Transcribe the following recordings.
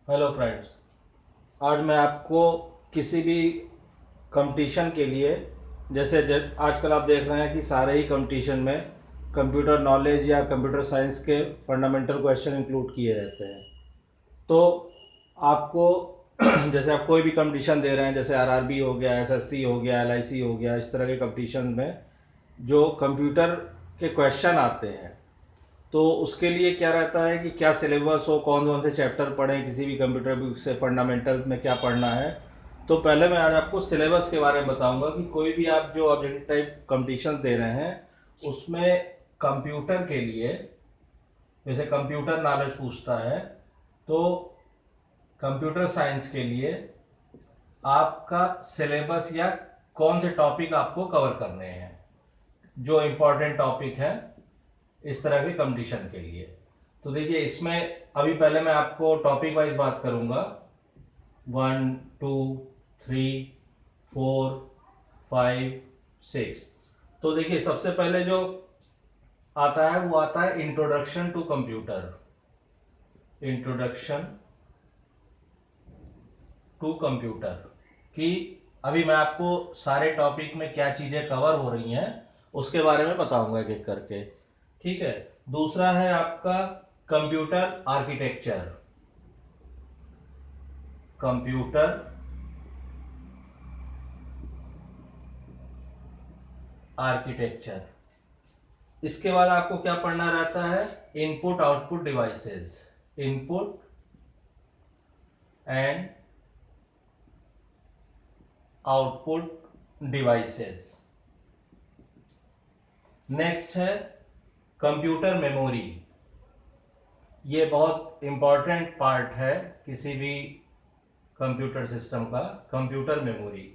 Hello friends, आज मैं आपको किसी भी कंपटीशन के लिए आजकल आप देख रहे हैं कि सारे ही कंपटीशन में कंप्यूटर नॉलेज या कंप्यूटर साइंस के फंडामेंटल क्वेश्चन इंक्लूड किए रहते हैं। तो आपको जैसे आप कोई भी कंपटीशन दे रहे हैं, जैसे आरआरबी हो गया, एसएससी हो गया, एलआईसी हो गया, इस तरह के कंपटीशन में जो कंप्यूटर के क्वेश्चन आते हैं तो उसके लिए क्या रहता है कि क्या सिलेबस हो, कौन कौन से चैप्टर पढ़ें, किसी भी कंप्यूटर बुक से फंडामेंटल में क्या पढ़ना है। तो पहले मैं आज आपको सिलेबस के बारे में बताऊंगा कि कोई भी आप जो ऑब्जेक्टिव टाइप कंपटीशन दे रहे हैं उसमें कंप्यूटर के लिए, जैसे कंप्यूटर नॉलेज पूछता है तो कंप्यूटर साइंस के लिए आपका सिलेबस या कौन से टॉपिक आपको कवर करने हैं, जो इम्पोर्टेंट टॉपिक है इस तरह के कंपटीशन के लिए। तो देखिए, इसमें अभी पहले मैं आपको टॉपिक वाइज बात करूंगा, 1 2 3 4 5 6। तो देखिए, सबसे पहले जो आता है वो आता है introduction to computer. Introduction to computer कि अभी मैं आपको सारे टॉपिक में क्या चीजें कवर हो रही हैं उसके बारे में बताऊंगा एक एक करके। ठीक है। दूसरा है आपका कंप्यूटर आर्किटेक्चर। Computer architecture. इसके बाद आपको क्या पढ़ना रहता है, input output devices. Input and output devices. Next है कंप्यूटर मेमोरी। ये बहुत इंपॉर्टेंट पार्ट है किसी भी कंप्यूटर सिस्टम का, कंप्यूटर मेमोरी।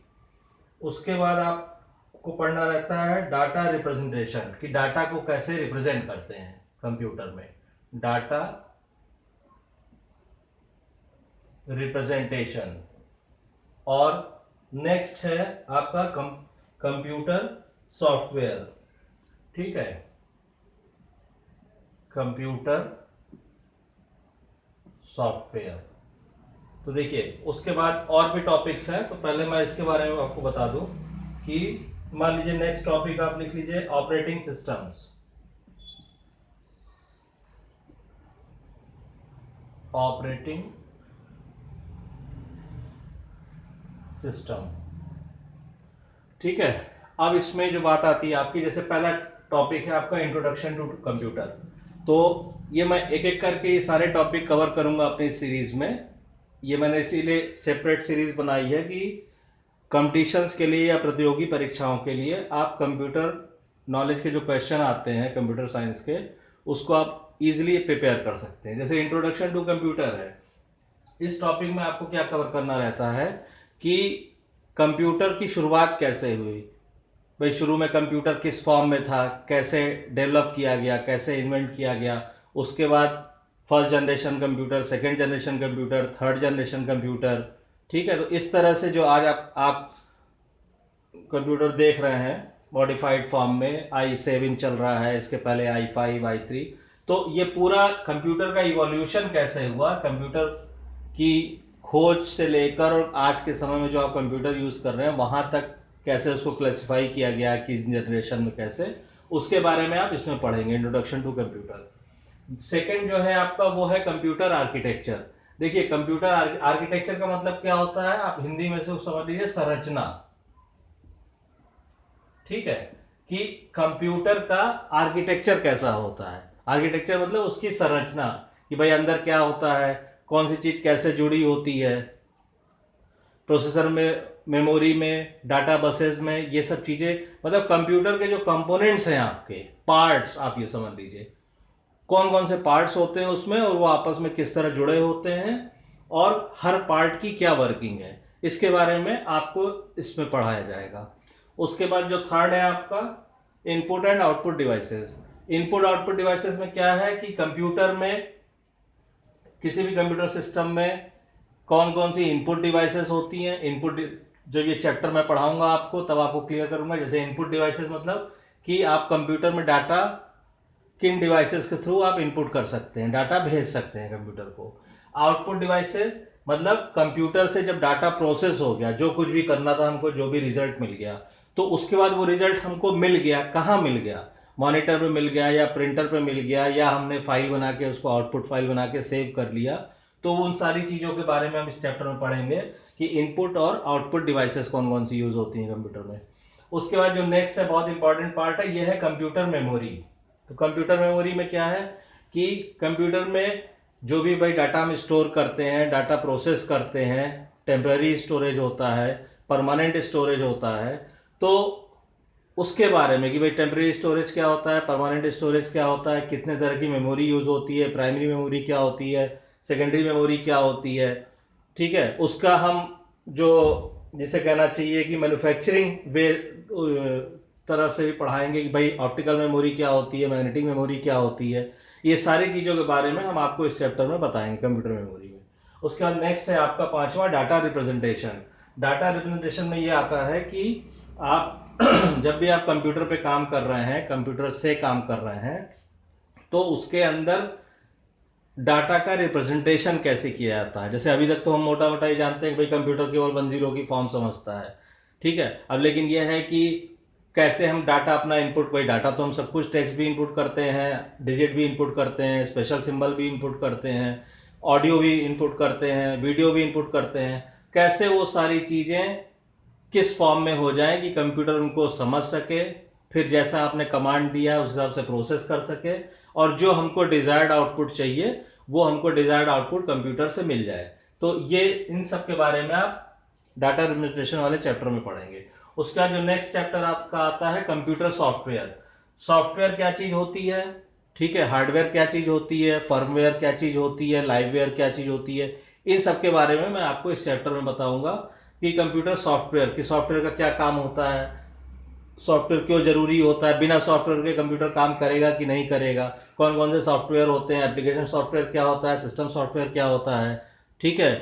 उसके बाद आपको पढ़ना रहता है डाटा रिप्रेजेंटेशन, कि डाटा को कैसे रिप्रेजेंट करते हैं कंप्यूटर में। Data representation. और नेक्स्ट है आपका कंप्यूटर सॉफ्टवेयर। ठीक है, कंप्यूटर सॉफ्टवेयर। तो देखिए, उसके बाद और भी टॉपिक्स हैं, तो पहले मैं इसके बारे में आपको बता दूं कि मान लीजिए नेक्स्ट टॉपिक आप लिख लीजिए ऑपरेटिंग सिस्टम्स। Operating system. ठीक है। अब इसमें जो बात आती है आपकी, जैसे पहला टॉपिक है आपका इंट्रोडक्शन टू कंप्यूटर। तो ये मैं एक एक करके ये सारे टॉपिक कवर करूंगा अपनी सीरीज में। ये मैंने इसीलिए सेपरेट सीरीज बनाई है कि कंपटीशंस के लिए या प्रतियोगी परीक्षाओं के लिए आप कंप्यूटर नॉलेज के जो क्वेश्चन आते हैं कंप्यूटर साइंस के, उसको आप इजीली प्रिपेयर कर सकते हैं। जैसे इंट्रोडक्शन टू कंप्यूटर है, इस टॉपिक में आपको क्या कवर करना रहता है कि कंप्यूटर की शुरुआत कैसे हुई, भाई शुरू में कंप्यूटर किस फॉर्म में था, कैसे डेवलप किया गया, कैसे इन्वेंट किया गया। उसके बाद first generation computer, second generation computer, third generation computer. ठीक है। तो इस तरह से जो आज आप कंप्यूटर देख रहे हैं मॉडिफाइड फॉर्म में, i7 चल रहा है, इसके पहले i5 i3। तो ये पूरा कंप्यूटर का इवोल्यूशन कैसे हुआ, कंप्यूटर की खोज से लेकर और आज के समय में जो आप कंप्यूटर यूज़ कर रहे हैं वहाँ तक कैसे उसको क्लासिफाई किया गया, किस जनरेशन में कैसे, उसके बारे में आप इसमें पढ़ेंगे, इंट्रोडक्शन टू कंप्यूटर। सेकंड जो है आपका वो है कंप्यूटर आर्किटेक्चर। देखिए, कंप्यूटर आर्किटेक्चर का मतलब क्या होता है, आप हिंदी में से समझ लीजिए संरचना। ठीक है, कि कंप्यूटर का आर्किटेक्चर कैसा होता है। आर्किटेक्चर मतलब उसकी संरचना, कि भाई अंदर क्या होता है, कौन सी चीज कैसे जुड़ी होती है, प्रोसेसर में, मेमोरी में, डाटा बसेस में, ये सब चीजें, मतलब कंप्यूटर के जो कंपोनेंट्स हैं, आपके पार्ट्स, आप ये समझ लीजिए कौन कौन से पार्ट्स होते हैं उसमें और वो आपस में किस तरह जुड़े होते हैं और हर पार्ट की क्या वर्किंग है, इसके बारे में आपको इसमें पढ़ाया जाएगा। उसके बाद जो थर्ड है आपका input and output devices. Input output devices में क्या है कि कंप्यूटर में, किसी भी कंप्यूटर सिस्टम में कौन कौन सी इनपुट डिवाइसेस होती हैं। इनपुट, जो ये चैप्टर मैं पढ़ाऊंगा आपको तब आपको क्लियर करूंगा। जैसे इनपुट डिवाइसेस मतलब कि आप कंप्यूटर में डाटा किन डिवाइसेस के थ्रू आप इनपुट कर सकते हैं, डाटा भेज सकते हैं कंप्यूटर को। आउटपुट डिवाइसेस मतलब कंप्यूटर से जब डाटा प्रोसेस हो गया, जो कुछ भी करना था हमको, जो भी रिजल्ट मिल गया, तो उसके बाद वो रिजल्ट हमको मिल गया, कहाँ मिल गया, मॉनिटर पे मिल गया या प्रिंटर पे मिल गया या हमने फाइल बना के उसको आउटपुट फाइल बना के सेव कर लिया। तो उन सारी चीज़ों के बारे में हम इस चैप्टर में पढ़ेंगे कि इनपुट और आउटपुट डिवाइसेस कौन कौन सी यूज़ होती हैं कंप्यूटर में। उसके बाद जो नेक्स्ट है, बहुत इंपॉर्टेंट पार्ट है, यह है कंप्यूटर मेमोरी। तो कंप्यूटर मेमोरी में क्या है कि कंप्यूटर में जो भी भाई डाटा हम स्टोर करते हैं, डाटा प्रोसेस करते हैं, टेम्पररी स्टोरेज होता है, परमानेंट स्टोरेज होता है, तो उसके बारे में कि भाई टेम्पररी स्टोरेज क्या होता है, परमानेंट स्टोरेज क्या होता है, कितने तरह की मेमोरी यूज़ होती है, प्राइमरी मेमोरी क्या होती है, सेकेंडरी मेमोरी क्या होती है, ठीक है, उसका हम जो जिसे कहना चाहिए कि मैन्युफैक्चरिंग वे तरफ से भी पढ़ाएंगे कि भाई ऑप्टिकल मेमोरी क्या होती है, मैग्नेटिक मेमोरी क्या होती है, ये सारी चीज़ों के बारे में हम आपको इस चैप्टर में बताएंगे कंप्यूटर मेमोरी में। उसके बाद नेक्स्ट है आपका पांचवा, डाटा रिप्रेजेंटेशन। डाटा रिप्रेजेंटेशन में ये आता है कि आप जब भी आप कंप्यूटर पे काम कर रहे हैं, कंप्यूटर से काम कर रहे हैं, तो उसके अंदर डाटा का रिप्रेजेंटेशन कैसे किया जाता है। जैसे अभी तक तो हम मोटा मोटा ही जानते हैं कि भाई कंप्यूटर केवल 1 0 की फॉर्म समझता है, ठीक है। अब लेकिन यह है कि कैसे हम डाटा अपना इनपुट, भाई डाटा तो हम सब कुछ टेक्स्ट भी इनपुट करते हैं, डिजिट भी इनपुट करते हैं, स्पेशल सिंबल भी इनपुट करते हैं, ऑडियो भी इनपुट करते हैं, वीडियो भी इनपुट करते हैं, कैसे वो सारी चीज़ें किस फॉर्म में हो जाए कि कंप्यूटर उनको समझ सके, फिर जैसा आपने कमांड दिया उस हिसाब से प्रोसेस कर सके, और जो हमको डिजायर्ड आउटपुट चाहिए वो हमको डिजायर्ड आउटपुट कंप्यूटर से मिल जाए। तो ये इन सब के बारे में आप डाटा रिप्रेजेंटेशन वाले चैप्टर में पढ़ेंगे। उसके बाद जो नेक्स्ट चैप्टर आपका आता है कंप्यूटर सॉफ्टवेयर। सॉफ्टवेयर क्या चीज़ होती है, ठीक है, हार्डवेयर क्या चीज़ होती है, फर्मवेयर क्या चीज़ होती है, लाइववेयर क्या चीज़ होती है, इन सब के बारे में मैं आपको इस चैप्टर में बताऊंगा कि कंप्यूटर सॉफ्टवेयर की, सॉफ्टवेयर का क्या काम होता है, सॉफ्टवेयर क्यों जरूरी होता है, बिना सॉफ्टवेयर के कंप्यूटर काम करेगा कि नहीं करेगा, कौन कौन से सॉफ्टवेयर होते हैं, एप्लीकेशन सॉफ्टवेयर क्या होता है, सिस्टम सॉफ्टवेयर क्या होता है, ठीक है,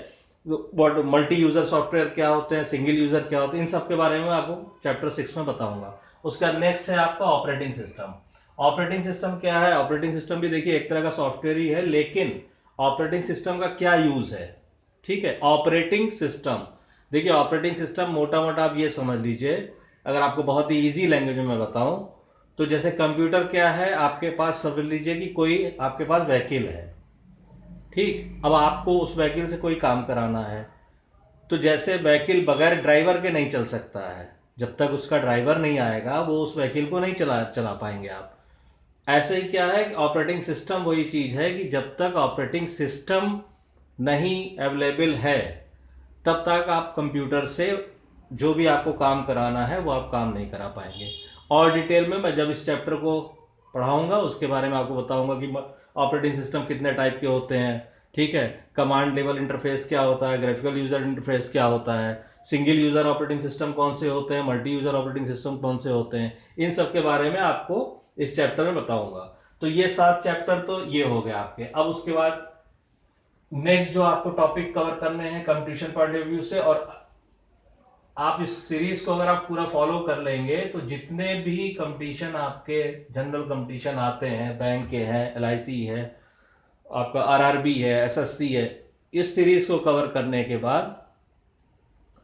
व्हाट मल्टी यूज़र सॉफ्टवेयर क्या होते हैं, सिंगल यूज़र क्या होते हैं, इन सब के बारे में आपको चैप्टर 6 में बताऊंगा। उसके बाद नेक्स्ट है आपका ऑपरेटिंग सिस्टम। ऑपरेटिंग सिस्टम क्या है, ऑपरेटिंग सिस्टम भी देखिए एक तरह का सॉफ्टवेयर ही है, लेकिन ऑपरेटिंग सिस्टम का क्या यूज़ है, ठीक है। ऑपरेटिंग सिस्टम, देखिए ऑपरेटिंग सिस्टम मोटा मोटा आप ये समझ लीजिए, अगर आपको बहुत ही इजी लैंग्वेज में मैं बताऊं तो जैसे कंप्यूटर क्या है, आपके पास समझ लीजिए कि कोई आपके पास व्हीकल है, ठीक, अब आपको उस व्हीकल से कोई काम कराना है, तो जैसे व्हीकल बगैर ड्राइवर के नहीं चल सकता है, जब तक उसका ड्राइवर नहीं आएगा वो उस व्हीकल को नहीं चला चला पाएंगे आप। ऐसे ही क्या है, ऑपरेटिंग सिस्टम वही चीज़ है कि जब तक ऑपरेटिंग सिस्टम नहीं अवेलेबल है तब तक आप कंप्यूटर से जो भी आपको काम कराना है वो आप काम नहीं करा पाएंगे। और डिटेल में मैं जब इस चैप्टर को पढ़ाऊंगा उसके बारे में आपको बताऊंगा कि ऑपरेटिंग सिस्टम कितने टाइप के होते हैं, ठीक है, कमांड लेवल इंटरफेस क्या होता है, ग्राफिकल यूज़र इंटरफेस क्या होता है, सिंगल यूज़र ऑपरेटिंग सिस्टम कौन से होते हैं, मल्टी यूज़र ऑपरेटिंग सिस्टम कौन से होते हैं, इन सब के बारे में आपको इस चैप्टर में बताऊंगा। तो ये 7 चैप्टर तो ये हो गया आपके। अब उसके बाद नेक्स्ट जो आपको टॉपिक कवर करने हैं कंपटीशन पॉइंट ऑफ व्यू से, और आप इस सीरीज को अगर आप पूरा फॉलो कर लेंगे तो जितने भी कंपटीशन आपके जनरल कंपटीशन आते हैं, बैंक के हैं, LIC है, आपका RRB है, SSC है, इस सीरीज को कवर करने के बाद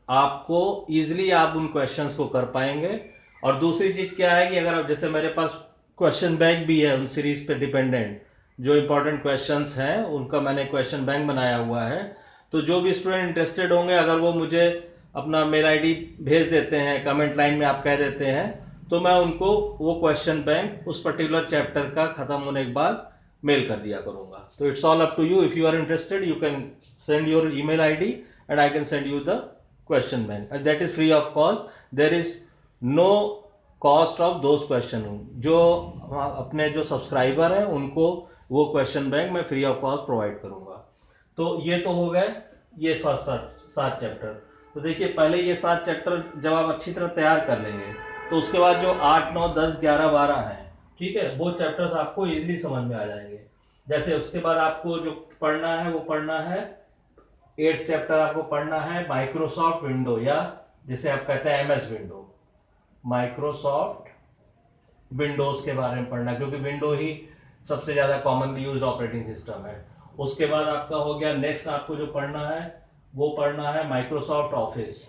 आपको इजीली आप उन क्वेश्चंस को कर पाएंगे। और दूसरी चीज़ क्या है कि अगर आप, जैसे मेरे पास क्वेश्चन बैंक भी है उन सीरीज पे डिपेंडेंट, जो इंपॉर्टेंट क्वेश्चंस हैं उनका मैंने क्वेश्चन बैंक बनाया हुआ है, तो जो भी स्टूडेंट इंटरेस्टेड होंगे अगर वो मुझे अपना मेल ID भेज देते हैं, कमेंट लाइन में आप कह देते हैं, तो मैं उनको वो क्वेश्चन बैंक उस पर्टिकुलर चैप्टर का खत्म होने के बाद मेल कर दिया करूँगा। तो it's all up to you, if you are interested you can send your email ID and I can send you the question bank and that is free of cost. There is no cost of those question। जो अपने जो subscriber हैं उनको वो question bank मैं free of cost provide करूँगा। तो ये तो हो गए ये फर्स्ट 7 चैप्टर। तो देखिए पहले ये 7 चैप्टर जब आप अच्छी तरह तैयार कर लेंगे तो उसके बाद जो 8, 9, 10, 11, 12 हैं, ठीक है, वो चैप्टर्स आपको इजीली समझ में आ जाएंगे। जैसे उसके बाद आपको जो पढ़ना है वो पढ़ना है 8th चैप्टर आपको पढ़ना है माइक्रोसॉफ्ट विंडो, या जिसे आप कहते हैं MS विंडो, माइक्रोसॉफ्ट विंडोज के बारे में पढ़ना, क्योंकि विंडो ही सबसे ज़्यादा कॉमनली यूज ऑपरेटिंग सिस्टम है। उसके बाद आपका हो गया नेक्स्ट, आपको जो पढ़ना है वो पढ़ना है माइक्रोसॉफ्ट ऑफिस।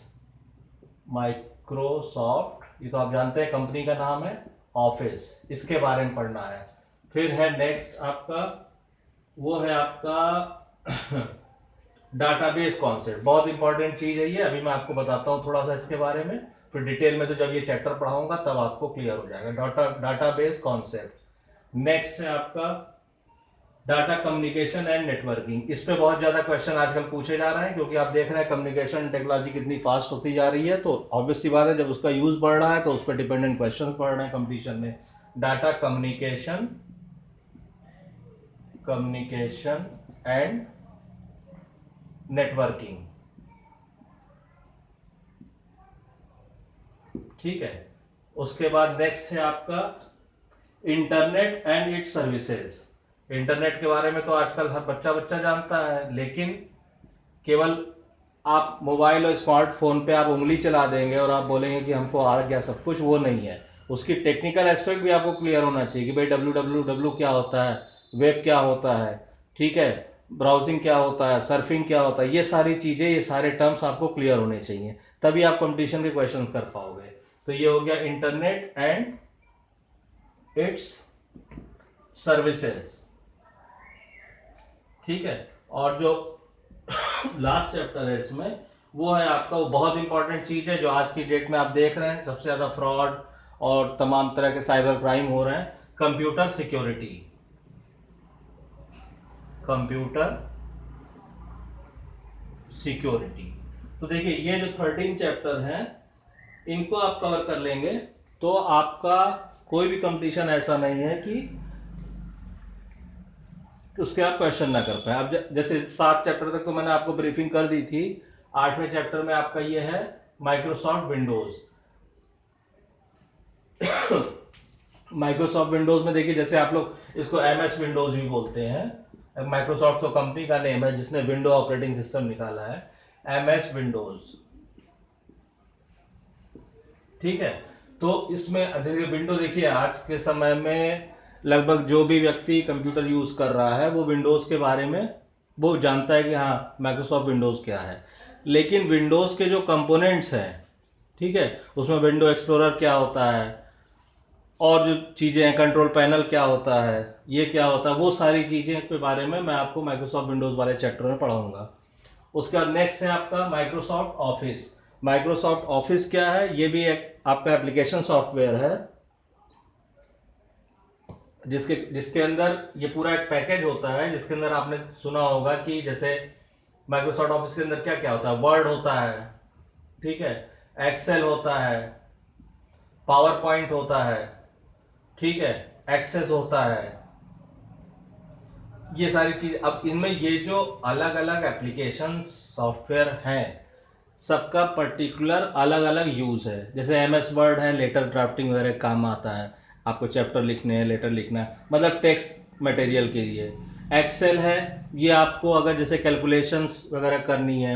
माइक्रोसॉफ्ट, ये तो आप जानते हैं कंपनी का नाम है ऑफिस, इसके बारे में पढ़ना है। फिर है नेक्स्ट आपका, वो है आपका डाटाबेस कॉन्सेप्ट। बहुत इंपॉर्टेंट चीज है ये, अभी मैं आपको बताता हूँ थोड़ा सा इसके बारे में, फिर डिटेल में तो जब ये चैप्टर पढ़ाऊंगा तब आपको क्लियर हो जाएगा। Database concept. नेक्स्ट है आपका डाटा कम्युनिकेशन एंड नेटवर्किंग। इस पे बहुत ज्यादा क्वेश्चन आजकल पूछे जा रहे हैं, क्योंकि आप देख रहे हैं कम्युनिकेशन टेक्नोलॉजी कितनी फास्ट होती जा रही है, तो ऑब्वियस सी बात है जब उसका यूज बढ़ रहा है तो उस पर डिपेंडेंट क्वेश्चन पढ़ रहे हैं कंपटीशन में। डाटा कम्युनिकेशन एंड नेटवर्किंग, ठीक है। उसके बाद नेक्स्ट है आपका internet and it's services. Internet के बारे में तो आजकल हर बच्चा जानता है, लेकिन केवल आप मोबाइल और स्मार्टफोन पे आप उंगली चला देंगे और आप बोलेंगे कि हमको आ गया सब कुछ, वो नहीं है। उसकी टेक्निकल एस्पेक्ट भी आपको क्लियर होना चाहिए कि भाई www क्या होता है, वेब क्या होता है, ठीक है, ब्राउजिंग क्या होता है, सर्फिंग क्या होता है, ये सारी चीज़ें, ये सारे टर्म्स आपको क्लियर होने चाहिए, तभी आप कंपटीशन के क्वेश्चन कर पाओगे। तो ये हो गया इंटरनेट एंड इट्स सर्विसेज, ठीक है। और जो लास्ट चैप्टर है इसमें, वो है आपका, वो बहुत इंपॉर्टेंट चीज है जो आज की डेट में आप देख रहे हैं सबसे ज्यादा फ्रॉड और तमाम तरह के साइबर क्राइम हो रहे हैं, कंप्यूटर सिक्योरिटी। Computer security. तो देखिए ये जो 13 चैप्टर हैं इनको आप कवर कर लेंगे तो आपका कोई भी कंपटीशन ऐसा नहीं है कि उसके आप क्वेश्चन ना कर पाए। अब जैसे 7 चैप्टर तक तो मैंने आपको ब्रीफिंग कर दी थी, 8वें चैप्टर में आपका ये है माइक्रोसॉफ्ट विंडोज। माइक्रोसॉफ्ट विंडोज में देखिए, जैसे आप लोग इसको MS विंडोज भी बोलते हैं, माइक्रोसॉफ्ट तो कंपनी का नेम है जिसने विंडो ऑपरेटिंग सिस्टम निकाला है, MS विंडोज, ठीक है। तो इसमें विंडो देखिए आज के समय में लगभग जो भी व्यक्ति कंप्यूटर यूज कर रहा है वो विंडोज के बारे में वो जानता है कि हाँ माइक्रोसॉफ्ट विंडोज क्या है, लेकिन विंडोज के जो कंपोनेंट्स हैं, ठीक है, उसमें विंडो एक्सप्लोरर क्या होता है और जो चीज़ें हैं, कंट्रोल पैनल क्या होता है, ये क्या होता है, वो सारी चीज़ें के बारे में मैं आपको माइक्रोसॉफ्ट विंडोज वाले चैप्टर में पढ़ाऊंगा। उसके बाद नेक्स्ट है आपका माइक्रोसॉफ्ट ऑफिस। माइक्रोसॉफ्ट ऑफिस क्या है, ये भी एक आपका एप्लीकेशन सॉफ्टवेयर है जिसके अंदर ये पूरा एक पैकेज होता है, जिसके अंदर आपने सुना होगा कि जैसे माइक्रोसॉफ्ट ऑफिस के अंदर क्या क्या होता है, वर्ड होता है, ठीक है, एक्सेल होता है, पावर पॉइंट होता है, ठीक है, एक्सेस होता है, ये सारी चीज। अब इनमें ये जो अलग अलग एप्लीकेशन सॉफ्टवेयर हैं सबका पर्टिकुलर अलग अलग यूज है। जैसे MS वर्ड है, लेटर ड्राफ्टिंग वगैरह काम आता है, आपको चैप्टर लिखने हैं, लेटर लिखना है, मतलब टेक्स्ट मटेरियल के लिए। एक्सेल है, ये आपको अगर जैसे कैलकुलेशंस वगैरह करनी है,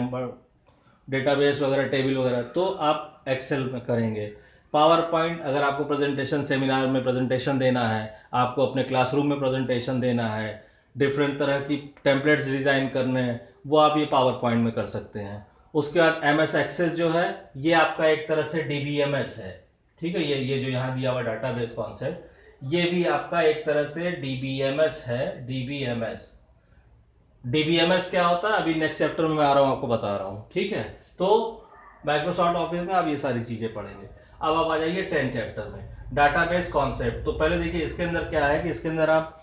डेटाबेस वगैरह, टेबल वगैरह, तो आप एक्सेल में करेंगे। पावर पॉइंट, अगर आपको प्रेजेंटेशन, सेमिनार में प्रेजेंटेशन देना है, आपको अपने क्लासरूम में प्रेजेंटेशन देना है, डिफरेंट तरह की टेम्पलेट्स डिज़ाइन करने हैं, वो आप ये पावर पॉइंट में कर सकते हैं। उसके बाद MS एक्सेस जो है ये आपका एक तरह से DBMS है, ठीक है, ये जो यहाँ दिया हुआ डाटाबेस कॉन्सेप्ट, ये भी आपका एक तरह से DBMS है। DBMS क्या होता है अभी नेक्स्ट चैप्टर में मैं आ रहा हूँ आपको बता रहा हूँ, ठीक है। तो माइक्रोसॉफ्ट ऑफिस में आप ये सारी चीज़ें पढ़ेंगे। अब आप आ जाइए 10 चैप्टर में, डाटाबेस कॉन्सेप्ट। तो पहले देखिए इसके अंदर क्या है कि इसके अंदर आप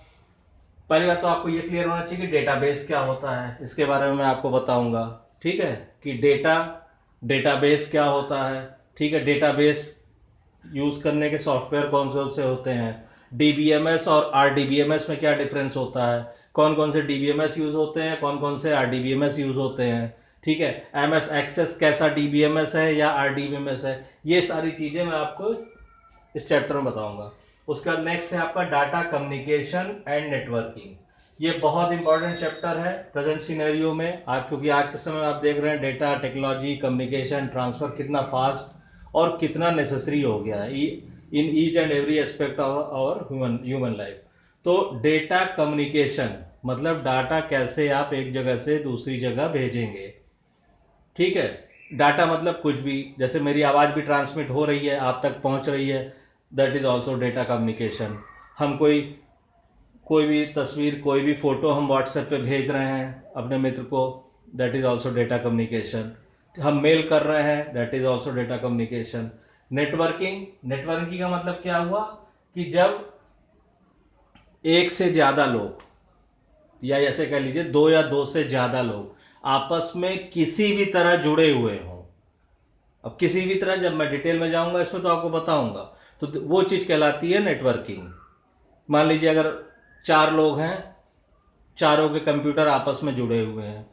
पहली बात तो आपको ये क्लियर होना चाहिए कि डेटाबेस क्या होता है, इसके बारे में मैं आपको बताऊंगा, ठीक है, कि डेटाबेस क्या होता है, ठीक है, डेटाबेस यूज करने के सॉफ्टवेयर कौन से होते हैं, DBMS और RDBMS में क्या डिफरेंस होता है, कौन कौन से DBMS यूज होते हैं, कौन कौन से RDBMS यूज होते हैं, ठीक है, MS एक्सेस कैसा DBMS है या RDBMS है, ये सारी चीज़ें मैं आपको इस चैप्टर में बताऊंगा। उसका नेक्स्ट है आपका डाटा कम्युनिकेशन एंड नेटवर्किंग। ये बहुत इंपॉर्टेंट चैप्टर है प्रेजेंट सिनेरियो में, आप क्योंकि आज के समय आप देख रहे हैं डेटा टेक्नोलॉजी, कम्युनिकेशन, ट्रांसफर कितना फास्ट और कितना नेसेसरी हो गया है in each and every aspect of our human life. तो डेटा कम्युनिकेशन मतलब डाटा कैसे आप एक जगह से दूसरी जगह भेजेंगे। ठीक है, डाटा मतलब कुछ भी, जैसे मेरी आवाज़ भी ट्रांसमिट हो रही है, आप तक पहुंच रही है, that is also data communication. हम कोई कोई भी तस्वीर, कोई भी फ़ोटो हम व्हाट्सएप पे भेज रहे हैं अपने मित्र को, that is also data communication. हम मेल कर रहे हैं, that is also data communication. Networking का मतलब क्या हुआ कि जब एक से ज़्यादा लोग, या ऐसे कह लीजिए दो या दो से ज़्यादा लोग आपस में किसी भी तरह जुड़े हुए हों। अब किसी भी तरह, जब मैं डिटेल में जाऊंगा इसमें तो आपको बताऊंगा, तो वो चीज़ कहलाती है नेटवर्किंग। मान लीजिए अगर 4 लोग हैं, चारों के कंप्यूटर आपस में जुड़े हुए हैं,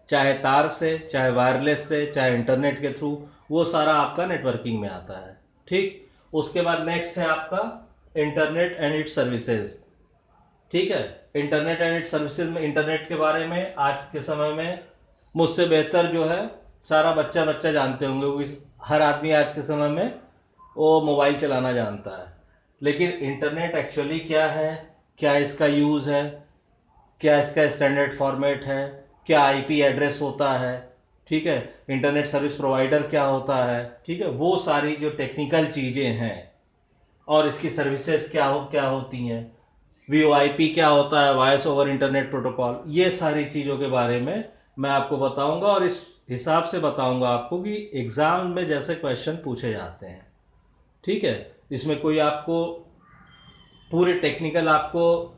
चाहे तार से, चाहे वायरलेस से, चाहे इंटरनेट के थ्रू, वो सारा आपका नेटवर्किंग में आता है। ठीक, उसके बाद नेक्स्ट है आपका इंटरनेट एंड इट्स सर्विसेज। ठीक है, इंटरनेट एंड इट्स सर्विसेज में, इंटरनेट के बारे में आज के समय में मुझसे बेहतर जो है सारा बच्चा जानते होंगे, क्योंकि हर आदमी आज के समय में वो मोबाइल चलाना जानता है। लेकिन इंटरनेट एक्चुअली क्या है, क्या इसका यूज़ है, क्या इसका स्टैंडर्ड फॉर्मेट है, क्या आईपी एड्रेस होता है, ठीक है, इंटरनेट सर्विस प्रोवाइडर क्या होता है, ठीक है, वो सारी जो टेक्निकल चीज़ें हैं, और इसकी सर्विसेज क्या होती हैं, वीओआईपी क्या होता है, वॉइस ओवर इंटरनेट प्रोटोकॉल, ये सारी चीज़ों के बारे में मैं आपको बताऊंगा, और इस हिसाब से बताऊंगा आपको कि एग्ज़ाम में जैसे क्वेश्चन पूछे जाते हैं। ठीक है, इसमें कोई आपको पूरे टेक्निकल आपको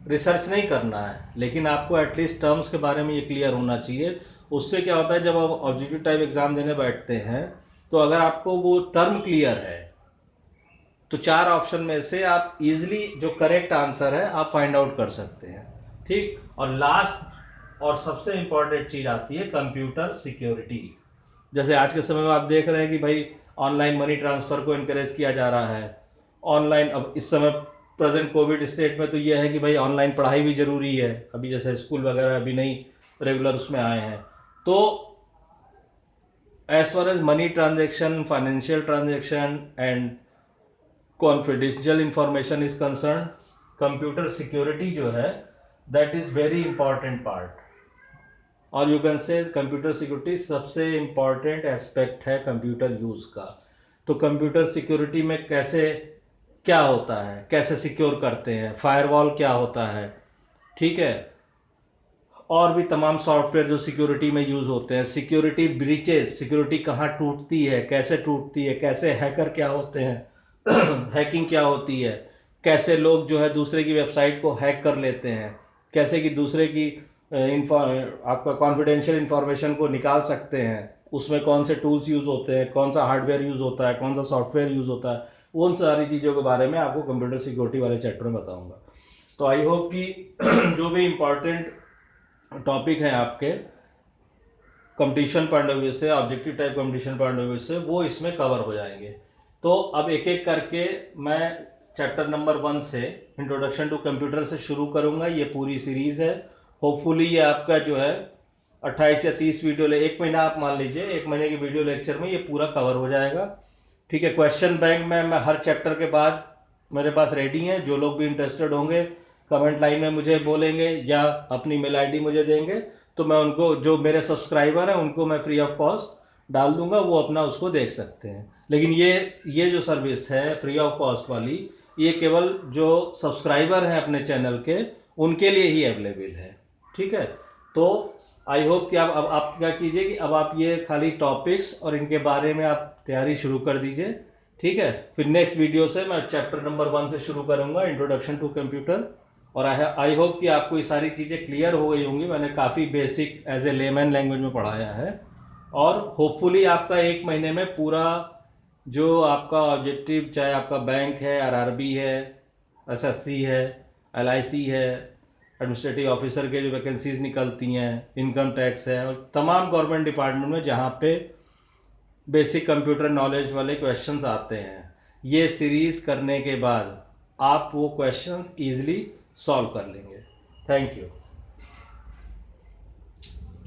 रिसर्च नहीं करना है, लेकिन आपको एटलीस्ट टर्म्स के बारे में ये क्लियर होना चाहिए। उससे क्या होता है, जब आप ऑब्जेक्टिव टाइप एग्ज़ाम देने बैठते हैं तो अगर आपको वो टर्म क्लियर है तो 4 ऑप्शन में से आप इजीली जो करेक्ट आंसर है आप फाइंड आउट कर सकते हैं। ठीक, और लास्ट और सबसे इम्पॉर्टेंट चीज़ आती है कंप्यूटर सिक्योरिटी। जैसे आज के समय में आप देख रहे हैं कि भाई ऑनलाइन मनी ट्रांसफ़र को इनकरेज किया जा रहा है, ऑनलाइन, अब इस समय प्रेजेंट कोविड स्टेट में तो ये है कि भाई ऑनलाइन पढ़ाई भी ज़रूरी है, अभी जैसे स्कूल वगैरह अभी नहीं रेगुलर उसमें आए हैं। तो as far as money transaction, financial transaction and confidential information is concern, computer security जो है that is very important part, और you can say computer security सबसे इम्पॉर्टेंट एस्पेक्ट है कंप्यूटर यूज़ का। तो कंप्यूटर सिक्योरिटी में कैसे क्या होता है, कैसे सिक्योर करते हैं, फायरवॉल क्या होता है, ठीक है, और भी तमाम सॉफ्टवेयर जो सिक्योरिटी में यूज़ होते हैं, सिक्योरिटी ब्रीचेस, सिक्योरिटी कहाँ टूटती है, कैसे हैकर क्या होते हैं हैकिंग क्या होती है, कैसे लोग जो है दूसरे की वेबसाइट को हैक कर लेते हैं, कैसे कि दूसरे की आपका कॉन्फिडेंशियल इंफॉर्मेशन को निकाल सकते हैं, उसमें कौन से टूल्स यूज़ होते हैं, कौन सा हार्डवेयर यूज़ होता है, कौन सा सॉफ्टवेयर यूज़ होता है, उन सारी चीज़ों के बारे में आपको कंप्यूटर सिक्योरिटी वाले चैप्टर में बताऊंगा। तो आई होप कि जो भी इम्पॉर्टेंट टॉपिक हैं आपके कंपटीशन पॉइंट ऑफ व्यू से, objective type competition point of view से, वो इसमें कवर हो जाएंगे। तो अब एक एक करके मैं चैप्टर नंबर 1 से, इंट्रोडक्शन टू कंप्यूटर से शुरू करूंगा। ये पूरी सीरीज़ है, होपफुली ये आपका जो है 28 या 30 वीडियो एक महीना आप मान लीजिए, 1 महीने की वीडियो लेक्चर में ये पूरा कवर हो जाएगा। ठीक है, क्वेश्चन बैंक में मैं हर चैप्टर के बाद मेरे पास रेडी हैं, जो लोग भी इंटरेस्टेड होंगे कमेंट लाइन में मुझे बोलेंगे या अपनी मेल आईडी मुझे देंगे, तो मैं उनको, जो मेरे सब्सक्राइबर हैं उनको मैं फ्री ऑफ कॉस्ट डाल दूंगा, वो अपना उसको देख सकते हैं। लेकिन ये जो सर्विस है फ्री ऑफ कॉस्ट वाली, ये केवल जो सब्सक्राइबर हैं अपने चैनल के उनके लिए ही अवेलेबल है। ठीक है, तो आई होप कि अब आप क्या कीजिए कि अब आप ये खाली टॉपिक्स और इनके बारे में आप तैयारी शुरू कर दीजिए। ठीक है, फिर नेक्स्ट वीडियो से मैं चैप्टर नंबर 1 से शुरू करूँगा, इंट्रोडक्शन टू कंप्यूटर, और आई होप कि आपको ये सारी चीज़ें क्लियर हो गई होंगी। मैंने काफ़ी basic as a layman language में पढ़ाया है, और होपफुली आपका 1 महीने में पूरा जो आपका ऑब्जेक्टिव, चाहे आपका बैंक है, आरआरबी है, एसएससी है, एलआईसी है, एडमिनिस्ट्रेटिव ऑफिसर के जो वैकेंसीज निकलती हैं, इनकम टैक्स है, और तमाम गवर्नमेंट डिपार्टमेंट में जहाँ पे बेसिक कंप्यूटर नॉलेज वाले क्वेश्चंस आते हैं, ये सीरीज़ करने के बाद आप वो क्वेश्चंस ईजिली सॉल्व कर लेंगे। Thank you.